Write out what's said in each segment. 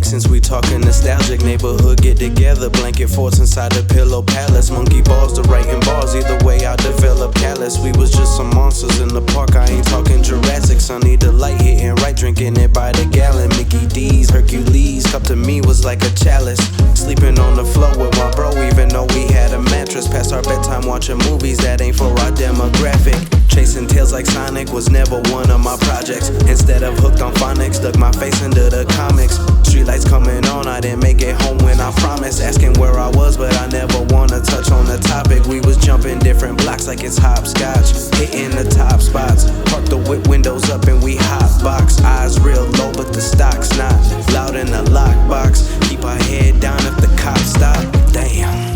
since we talking nostalgic. Neighborhood get together, blanket forts inside the pillow palace. Monkey balls to writing bars, either way I develop callous. We was just some monsters in the park, I ain't talking Jurassic. Sunny delight hitting right, drinking it by the gallon. Mickey D's, Hercules, cup to me was like a chalice. Sleeping on the floor with my bro, even though we had a mattress. Past our bedtime watching movies that ain't for our demographic. Chasing tails like Sonic was never one of my projects. Instead of hooked on phonics, dug my face into the comics. Streetlights coming on, I didn't make it home when I promised. Asking where I was, but I never wanna touch on the topic. We was jumping different blocks like it's hopscotch, hitting the top spots. Park the whip windows up and we hotbox. Eyes real low, but the stock's not loud in the lockbox. Keep our head down if the cops stop. Damn.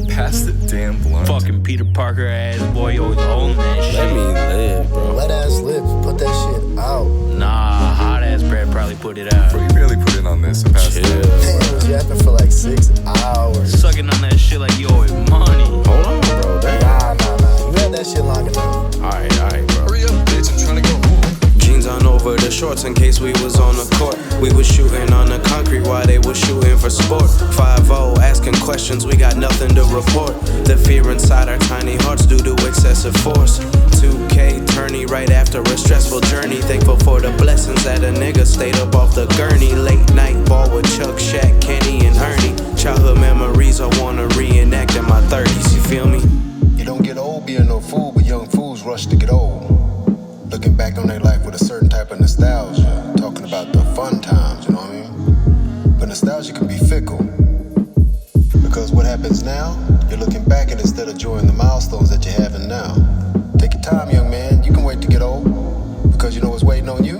Pass the damn blunt. Fucking Peter Parker ass boy, you always holding that shit. Let me live, bro. Let ass live. Put that shit out. Nah, hot ass Brad probably put it out. Bro, you barely put it on this and pass it. Damn, it was yapping for like 6 hours. Sucking on that shit like you owe it money. Hold on, bro. Damn. Nah. You had that shit long enough. Alright, bro. Hurry up, bitch, I'm trying to go home. Jeans on over the shorts in case we was on the court. We was shooting on the concrete while they was shooting for sport. 5-0, asking questions, we got nothing to report. The fear inside our tiny hearts due to excessive force. 2K tourney right after a stressful journey. Thankful for the blessings that a nigga stayed up off the gurney. Late night ball with Chuck, Shaq, Kenny, and Ernie. Childhood memories I wanna reenact in my 30s, you feel me? You don't get old being no fool, but young fools rush to get old. Looking back on their life with a certain type of nostalgia. Talking about the fun times, you know what I mean? But nostalgia can be fickle. Because what happens now, you're looking back and instead of enjoying the milestones that you're having now. Take your time, young man. You can wait to get old. Because you know what's waiting on you?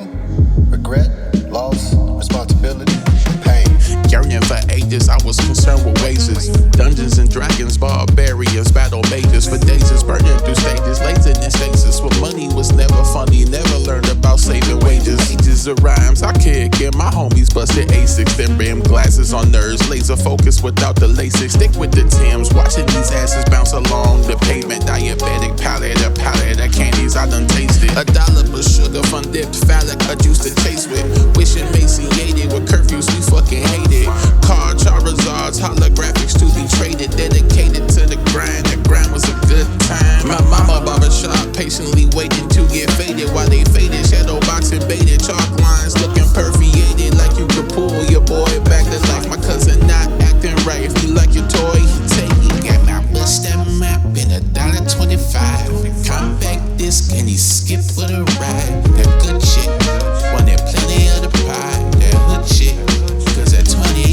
Regret, loss, responsibility, pain. Yearning for ages, I was concerned with wages. Dungeons and dragons, barbarians, battle mages. For days, burning through stages, laziness stasis. When money was never funny, never learned about saving wages. Ages of rhymes, I kick in. My homies busted A6, then rim glasses on nerves. Laser focus without the LASIK. Stick with the Timbs, watching these asses bounce along the pavement. Diabetic palate, a palette of candies I done tasted. $1 per sugar, fun dipped phallic, a juice to chase with. Wishing emaciated with curfews, we fucking hate it. Car Charizards, holographics to be traded. Dedicated to the grind, the grind was a good time. My mama barbershop, patiently waiting to get faded. While they faded, shadow boxing baited. Chalk lines looking perforated, like you could pull your boy back to life. My cousin not acting right, if you like your toy, he take it. Got my bust that map in $1.25. Compact disc and he skip for the ride. That good shit, want that plenty of the pie. That hood shit, cause at 20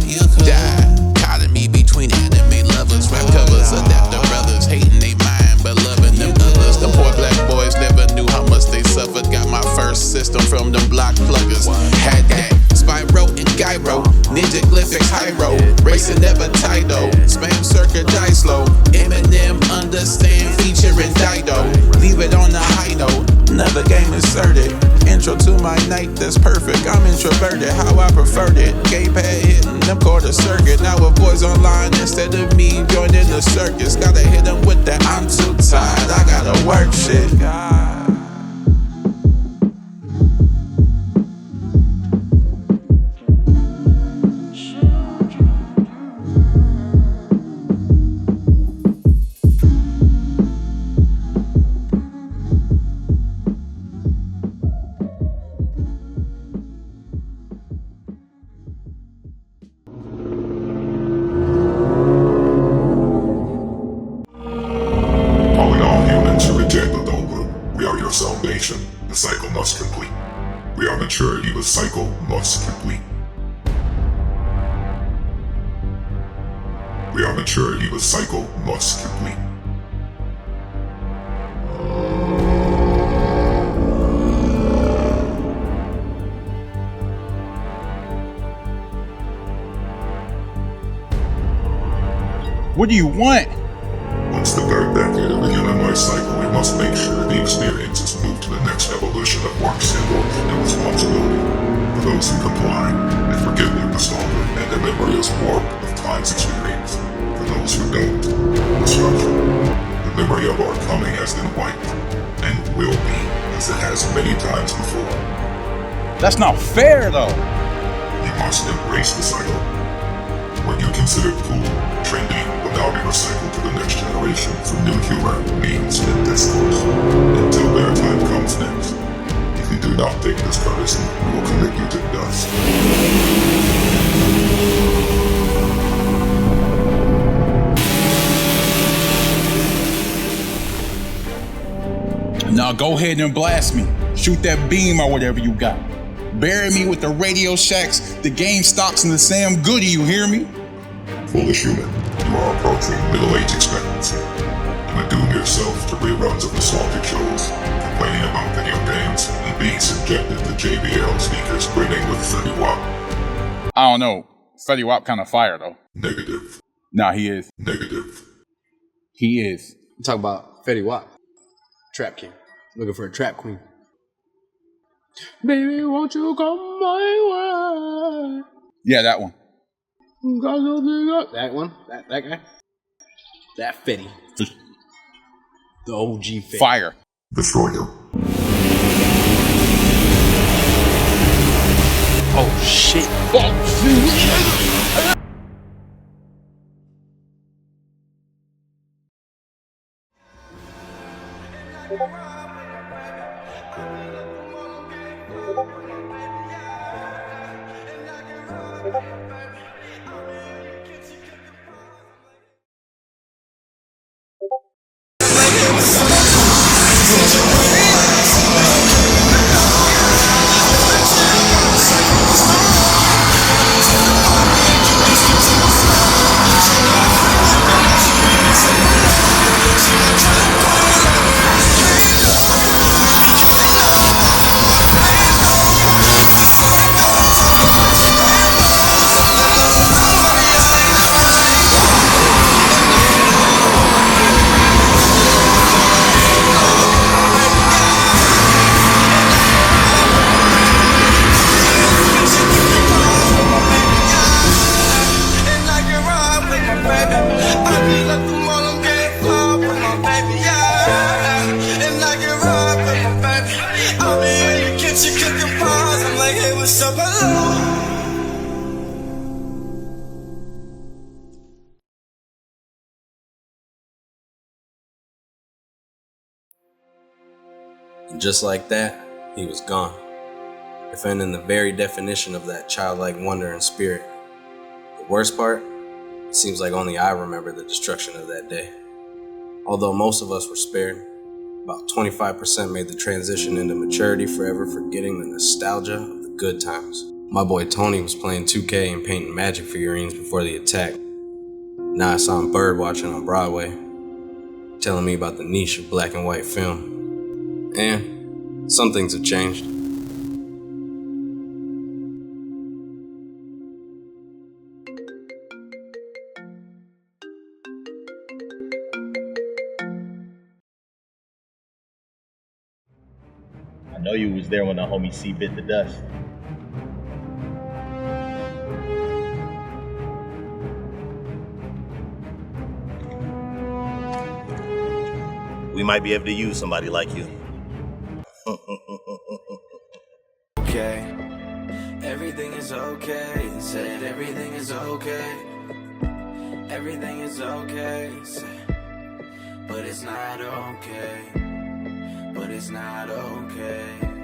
you could die. Dichotomy between anime lovers, rap covers, adapter brothers, hating they mind but loving them others. The poor black boys never knew how much they suffered. Got my first system from them block pluggers. Had that Spyro and Gyro, Ninja Glyphics Hyro, racing never Tido, spam circuit die slow. Eminem understand featuring Dido. Leave it on the high note, another game inserted. Intro to my night that's perfect. I'm introverted, how I preferred it. Gay pad hitting them quarter circuit. Now with boys online instead of me joining the circus. Gotta hit them with that I'm too tired, I gotta work shit. God. Salvation, the cycle must complete. We are maturity, the cycle must complete. We are maturity, the cycle must complete. What do you want? Once the third decade of the human life cycle, we must make sure the experiences move to the next evolution of work, symbol, and responsibility. For those who comply, they forget their nostalgia, and their memory is warped of time's experience. For those who don't, destruction. The memory of our coming has been wiped, and will be, as it has many times before. That's not fair, though. You must embrace the cycle. What you consider cool, trendy, will now be recycled to the next generation through new humor, memes, and discourse. Until their time comes next. If you do not take this courtesy, we will commit you to dust. Now go ahead and blast me. Shoot that beam or whatever you got. Bury me with the Radio Shacks, the Game Stocks, and the Sam Goody, you hear me? Foolish human, you are approaching middle-age expectancy. You doom yourself to reruns of nostalgic shows, complaining about video games, and being subjected to JBL speakers grinning with 30 Wap. I don't know. Fetty Wap kind of fire, though. Negative. Nah, he is. Negative. He is. You talk about Fetty Wap. Trap king. Looking for a trap queen. Baby, won't you come my way? Yeah, that one. That one? That guy? That Fetty. The OG Fetty. Fire. Destroy him. Oh, shit. And just like that, he was gone, defending the very definition of that childlike wonder and spirit. The worst part, it seems like only I remember the destruction of that day. Although most of us were spared, about 25% made the transition into maturity, forever forgetting the nostalgia of the good times. My boy Tony was playing 2K and painting magic figurines before the attack. Now I saw him bird watching on Broadway, telling me about the niche of black and white film. And some things have changed. I know you was there when the homie C bit the dust. We might be able to use somebody like you. Okay, everything is okay. Said everything is okay. Everything is okay. But it's not okay. But it's not okay.